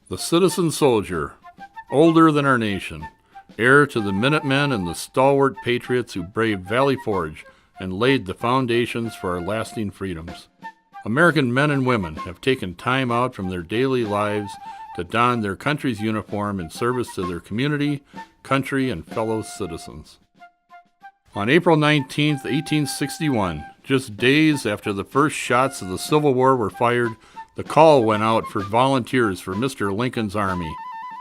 The citizen soldier, older than our nation, heir to the Minutemen and the stalwart patriots who braved Valley Forge and laid the foundations for our lasting freedoms. American men and women have taken time out from their daily lives to don their country's uniform in service to their community, country, and fellow citizens. On April 19, 1861, just days after the first shots of the Civil War were fired, the call went out for volunteers for Mr. Lincoln's Army.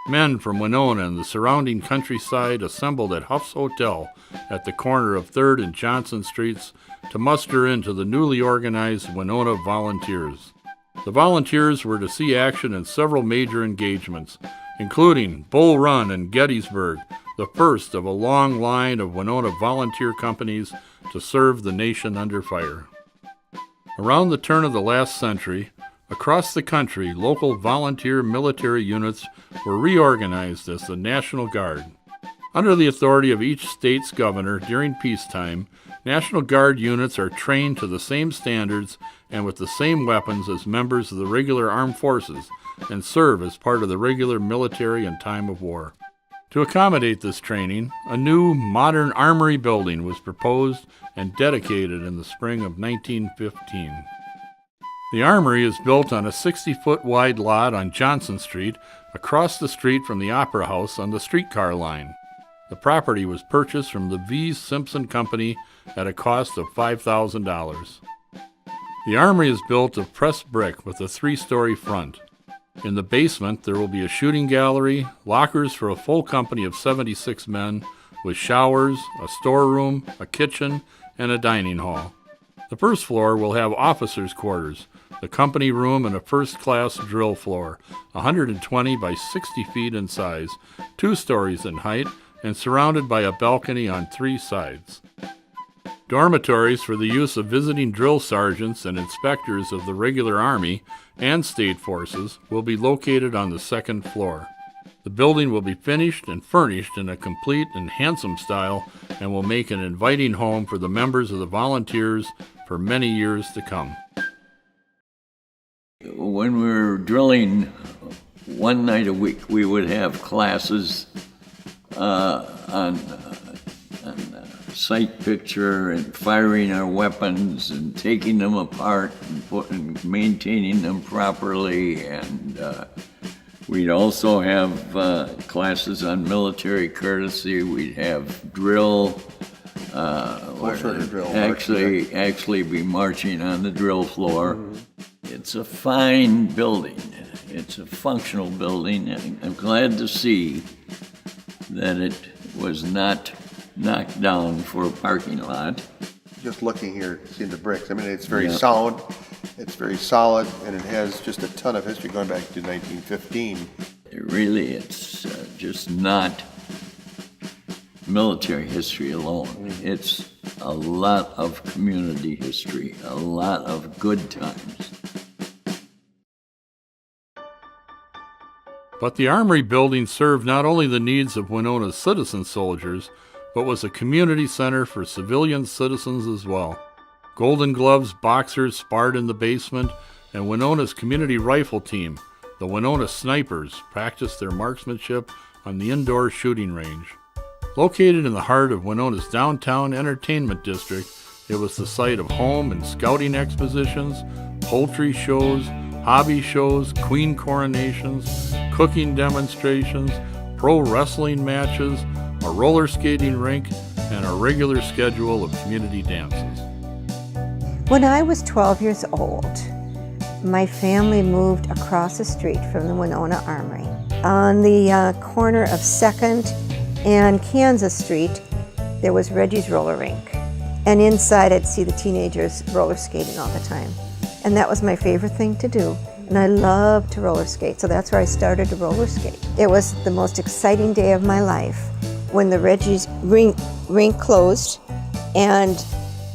Men from Winona and the surrounding countryside assembled at Huff's Hotel at the corner of 3rd and Johnson Streets to muster into the newly organized Winona Volunteers. The volunteers were to see action in several major engagements, including Bull Run and Gettysburg, the first of a long line of Winona volunteer companies to serve the nation under fire. Around the turn of the last century, across the country, local volunteer military units were reorganized as the National Guard. Under the authority of each state's governor during peacetime, National Guard units are trained to the same standards and with the same weapons as members of the regular armed forces and serve as part of the regular military in time of war. To accommodate this training, a new modern armory building was proposed and dedicated in the spring of 1915. The armory is built on a 60-foot wide lot on Johnson Street, across the street from the Opera House on the streetcar line. The property was purchased from the V. Simpson Company at a cost of $5,000. The armory is built of pressed brick with a 3-story front. In the basement, there will be a shooting gallery, lockers for a full company of 76 men, with showers, a storeroom, a kitchen, and a dining hall. The first floor will have officers' quarters, the company room, and a first-class drill floor, 120 by 60 feet in size, 2 stories in height, and surrounded by a balcony on 3 sides. Dormitories for the use of visiting drill sergeants and inspectors of the regular Army and state forces will be located on the 2nd floor. The building will be finished and furnished in a complete and handsome style and will make an inviting home for the members of the volunteers for many years to come. When we were drilling one night a week, we would have classes on sight picture and firing our weapons and taking them apart and maintaining them properly. And we'd also have classes on military courtesy. We'd have drill. Actually be marching on the drill floor. Mm-hmm. It's a fine building. It's a functional building, and I'm glad to see that it was not knocked down for a parking lot. Just looking here, seeing the bricks, I mean, it's very sound, it's very solid, and it has just a ton of history going back to 1915. It's just not military history alone. Mm-hmm. It's a lot of community history, a lot of good times. But the Armory building served not only the needs of Winona's citizen soldiers, but was a community center for civilian citizens as well. Golden Gloves boxers sparred in the basement, and Winona's community rifle team, the Winona Snipers, practiced their marksmanship on the indoor shooting range. Located in the heart of Winona's downtown entertainment district, it was the site of home and scouting expositions, poultry shows, hobby shows, queen coronations, cooking demonstrations, pro wrestling matches, a roller skating rink, and a regular schedule of community dances. When I was 12 years old, my family moved across the street from the Winona Armory. On the corner of 2nd and Kansas Street, there was Reggie's roller rink. And inside I'd see the teenagers roller skating all the time. And that was my favorite thing to do. And I loved to roller skate, so that's where I started to roller skate. It was the most exciting day of my life when the Reggie's rink closed and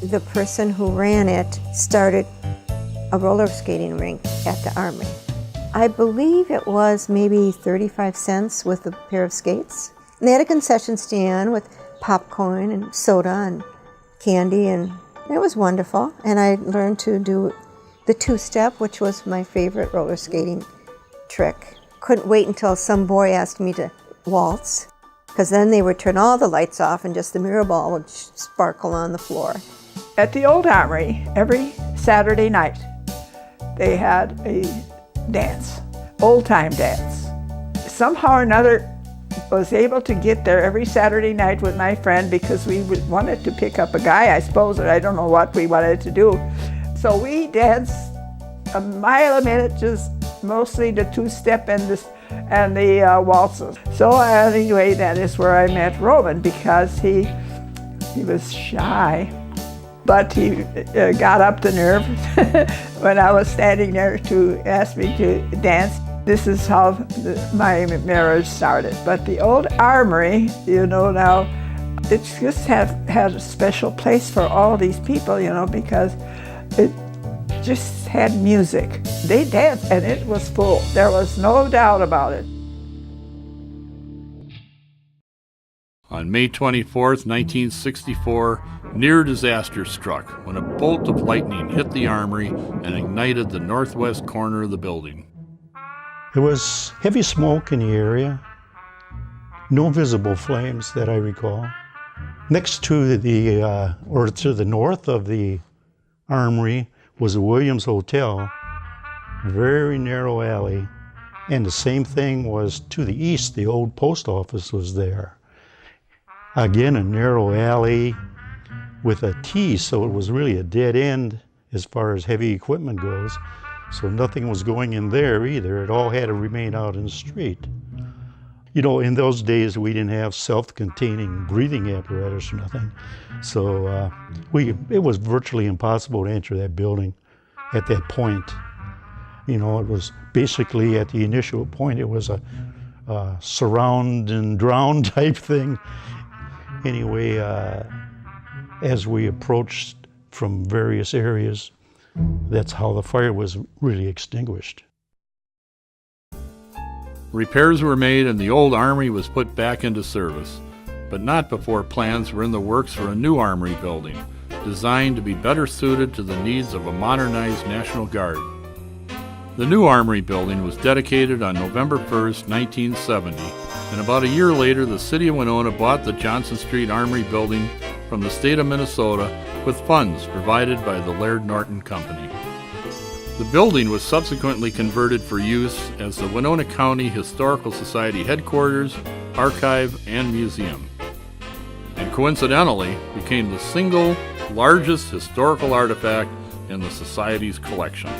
the person who ran it started a roller skating rink at the Armory. I believe it was maybe 35 cents with a pair of skates. And they had a concession stand with popcorn and soda and candy, and it was wonderful. And I learned to do the two-step, which was my favorite roller skating trick. Of couldn't wait until some boy asked me to waltz, because then they would turn all the lights off and just the mirror ball would sparkle on the floor. At the old Armory, every Saturday night, they had a dance, old-time dance. Somehow or another, was able to get there every Saturday night with my friend because we wanted to pick up a guy, I suppose, or I don't know what we wanted to do. So we danced a mile a minute, just mostly the two-step and the waltzes. So anyway, that is where I met Roman, because he was shy, but he got up the nerve when I was standing there to ask me to dance. This is how my marriage started. But the old Armory, now, it just had a special place for all these people, because it just had music. They danced and it was full. There was no doubt about it. On May 24th, 1964, near disaster struck when a bolt of lightning hit the armory and ignited the northwest corner of the building. There was heavy smoke in the area, no visible flames that I recall. Next to the north of the armory was the Williams Hotel, very narrow alley, and the same thing was to the east. The old post office was there. Again, a narrow alley with a T, so it was really a dead end as far as heavy equipment goes. So nothing was going in there either. It all had to remain out in the street. In those days, we didn't have self-containing breathing apparatus or nothing. So it was virtually impossible to enter that building at that point. It was basically at the initial point, it was a surround and drown type thing. Anyway, as we approached from various areas, that's how the fire was really extinguished. Repairs were made and the old armory was put back into service, but not before plans were in the works for a new armory building, designed to be better suited to the needs of a modernized National Guard. The new armory building was dedicated on November 1st, 1970, and about a year later the city of Winona bought the Johnson Street Armory building from the state of Minnesota with funds provided by the Laird Norton Company. The building was subsequently converted for use as the Winona County Historical Society headquarters, archive, and museum, and coincidentally became the single largest historical artifact in the Society's collection.